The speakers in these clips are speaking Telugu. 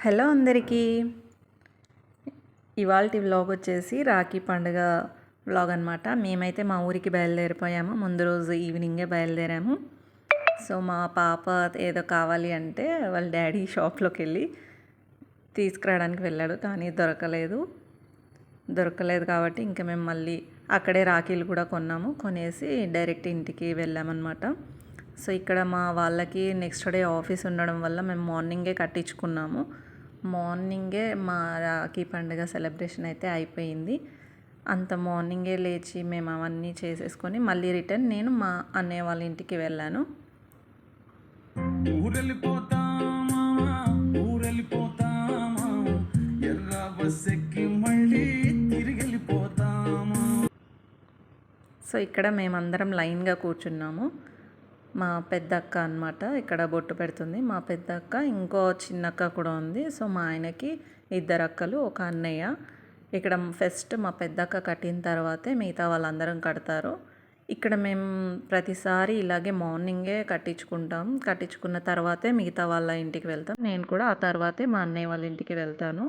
హలో అందరికీ. ఇవాల్టి వ్లాగ్ వచ్చేసి రాఖీ పండుగ వ్లాగ్ అనమాట. మేమైతే మా ఊరికి బయలుదేరిపోయాము. ముందు రోజు ఈవినింగే బయలుదేరాము. సో మా పాప ఏదో కావాలి అంటే వాళ్ళ డాడీ షాప్లోకి వెళ్ళి తీసుకురావడానికి వెళ్ళాడు, కానీ దొరకలేదు కాబట్టి ఇంకా మేము మళ్ళీ అక్కడే రాఖీలు కూడా కొనేసి డైరెక్ట్ ఇంటికి వెళ్ళామన్నమాట. సో ఇక్కడ మా వాళ్ళకి నెక్స్ట్ డే ఆఫీస్ ఉండడం వల్ల మేము మార్నింగే కట్టించుకున్నాము. మార్నింగే మా రాఖీ పండుగ సెలబ్రేషన్ అయితే అయిపోయింది. అంత మార్నింగే లేచి మేము అవన్నీ చేసేసుకొని మళ్ళీ రిటర్న్ నేను మా అన్నయ్య వాళ్ళ ఇంటికి వెళ్ళాను. సో ఇక్కడ మేమందరం లైన్గా కూర్చున్నాము. మా పెద్దక్క అనమాట ఇక్కడ బొట్టు పెడుతుంది. మా పెద్దక్క ఇంకో చిన్నక్క కూడా ఉంది. సో మా ఆయనకి 2 అక్కలు, ఒక అన్నయ్య. ఇక్కడ ఫస్ట్ మా పెద్దక్క కట్టిన తర్వాతే మిగతా వాళ్ళందరం కడతారు. ఇక్కడ మేము ప్రతిసారి ఇలాగే మార్నింగే కట్టించుకున్న తర్వాతే మిగతా వాళ్ళ ఇంటికి వెళ్తాం. నేను కూడా ఆ తర్వాతే మా అన్నయ్య వాళ్ళ ఇంటికి వెళ్తాను.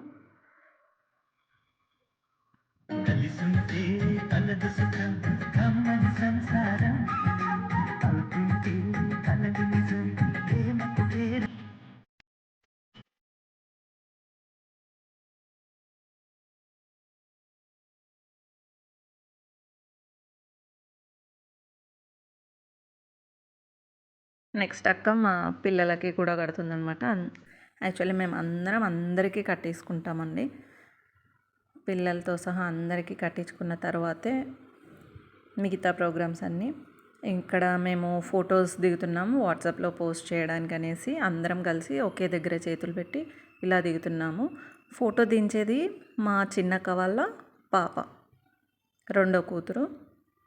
నెక్స్ట్ అక్క మా పిల్లలకి కూడా కడుతుందనమాట. యాక్చువల్లీ మేము అందరికీ కట్టేసుకుంటామండి. పిల్లలతో సహా అందరికీ కట్టించుకున్న తర్వాతే మిగతా ప్రోగ్రామ్స్ అన్నీ. ఇక్కడ మేము ఫొటోస్ దిగుతున్నాము వాట్సాప్లో పోస్ట్ చేయడానికి అనేసి అందరం కలిసి ఒకే దగ్గర చేతులు పెట్టి ఇలా దిగుతున్నాము. ఫోటో దించేది మా చిన్నక్క వాళ్ళ పాప, రెండో కూతురు.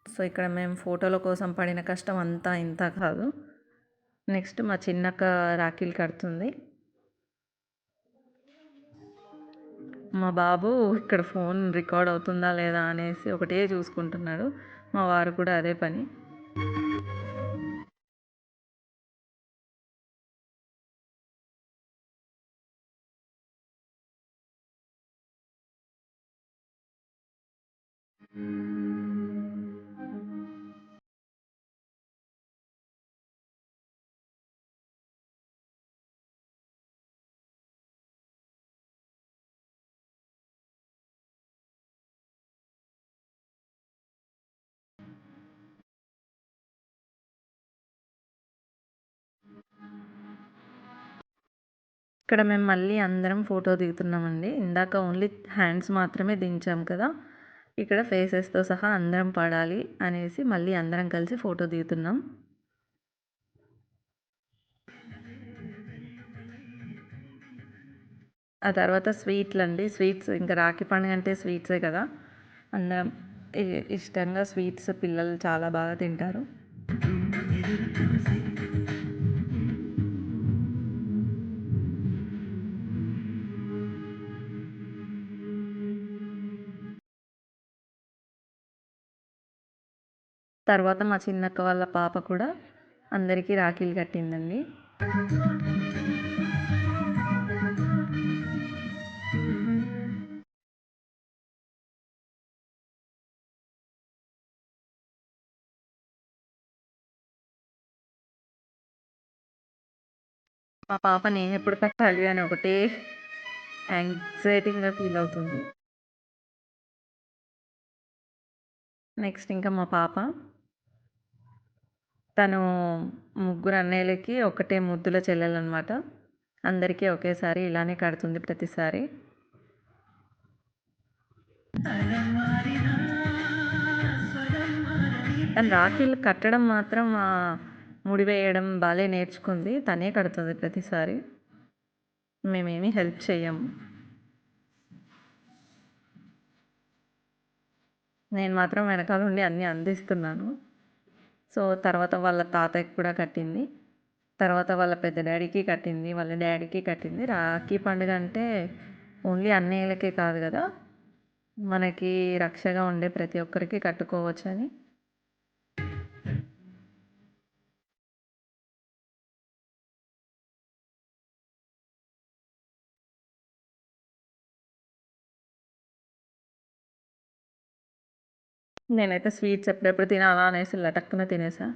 సో ఇక్కడ మేము ఫోటోల కోసం పడిన కష్టం అంతా ఇంత కాదు. నెక్స్ట్ మా చిన్నక్క రాఖీలు కడుతుంది. మా బాబు ఇక్కడ ఫోన్ రికార్డ్ అవుతుందా లేదా అనేసి ఒకటే చూసుకుంటున్నాడు. మా వారు కూడా అదే పని. ఇక్కడ మేము మళ్ళీ అందరం ఫోటో దిగుతున్నామండి. ఇందాక ఓన్లీ హ్యాండ్స్ మాత్రమే దించాం కదా, ఇక్కడ ఫేసెస్తో సహా అందరం పడాలి అనేసి మళ్ళీ అందరం కలిసి ఫోటో దిగుతున్నాం. ఆ తర్వాత స్వీట్స్ ఇంకా రాఖీ పండుగ అంటే స్వీట్సే కదా, అందరం ఇష్టంగా స్వీట్స్ పిల్లలు చాలా బాగా తింటారు. తర్వాత మా చిన్నక్క వాళ్ళ పాప కూడా అందరికీ రాఖీలు కట్టిందండి. మా పాప నేను ఎప్పుడు కట్టాలి అని ఒకటే యాంగ్జైటీగా ఫీల్ అవుతుంది. నెక్స్ట్ ఇంకా మా పాప, తను ముగ్గురు అన్నయ్యలకి ఒకటే ముద్దుల చెల్లెలన్నమాట. అందరికీ ఒకేసారి ఇలానే కడుతుంది ప్రతిసారి. తను రాఖీలు కట్టడం మాత్రం ముడి వేయడం బాగా నేర్చుకుంది. తనే కడుతుంది ప్రతిసారి, మేమేమీ హెల్ప్ చేయము. నేను మాత్రం వెనకాల నుండి అన్నీ అందిస్తున్నాను. సో తర్వాత వాళ్ళ తాతయ్యకి కూడా కట్టింది. తర్వాత వాళ్ళ పెద్ద డాడీకి కట్టింది, వాళ్ళ డాడీకి కట్టింది. రాఖీ పండుగ అంటే ఓన్లీ అన్నయ్యలకే కాదు కదా, మనకి రక్షగా ఉండే ప్రతి ఒక్కరికి కట్టుకోవచ్చని నేనైతే స్వీట్స్ ఎప్పుడెప్పుడు తినాలా అనేసి లటక్కున తినేసా.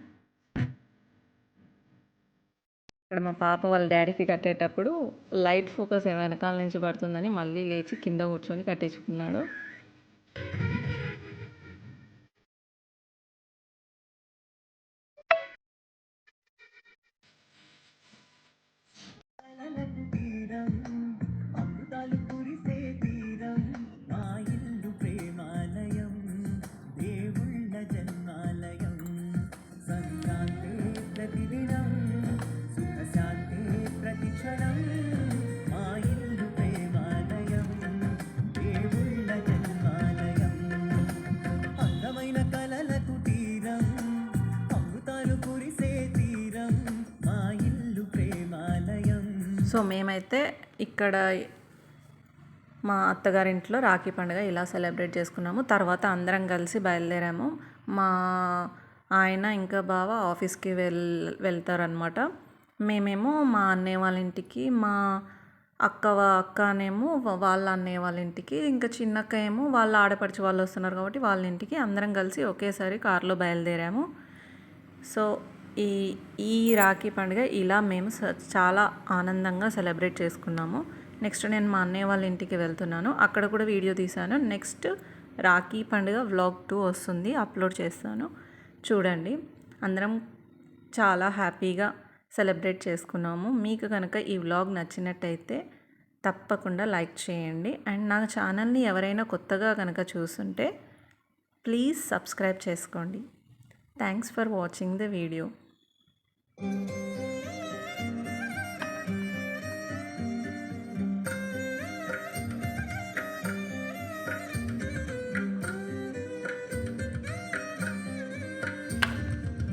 ఇక్కడ మా పాప వాళ్ళ డాడీకి కట్టేటప్పుడు లైట్ ఫోకస్ వెనకాల నుంచి పడుతుందని మళ్ళీ లేచి కింద కూర్చొని కట్టించుకున్నాడు. సో మేమైతే ఇక్కడ మా అత్తగారింట్లో రాఖీ పండుగ ఇలా సెలబ్రేట్ చేసుకున్నాము. తర్వాత అందరం కలిసి బయలుదేరాము. మా ఆయన ఇంకా బావ ఆఫీస్కి వెళ్తారనమాట. మేమేమో మా అన్నయ్య వాళ్ళ ఇంటికి, మా అక్కనేమో వాళ్ళ అన్నయ్య వాళ్ళ ఇంటికి, ఇంకా చిన్నక్క ఏమో వాళ్ళ ఆడపడిచి వాళ్ళు వస్తున్నారు కాబట్టి వాళ్ళ ఇంటికి అందరం కలిసి ఒకేసారి కారులో బయలుదేరాము. సో ఈ రాఖీ పండుగ ఇలా మేము చాలా ఆనందంగా సెలబ్రేట్ చేసుకున్నాము. నెక్స్ట్ నేను మా అన్నయ్య వాళ్ళ ఇంటికి వెళ్తున్నాను. అక్కడ కూడా వీడియో తీశాను. నెక్స్ట్ రాఖీ పండుగ వ్లాగ్ 2 వస్తుంది, అప్లోడ్ చేస్తాను, చూడండి. అందరం చాలా హ్యాపీగా సెలబ్రేట్ చేసుకున్నాము. మీకు కనుక ఈ వ్లాగ్ నచ్చినట్టయితే తప్పకుండా లైక్ చేయండి. అండ్ నా ఛానల్ని ఎవరైనా కొత్తగా కనుక చూస్తుంటే ప్లీజ్ సబ్స్క్రైబ్ చేసుకోండి. Thanks for watching the video.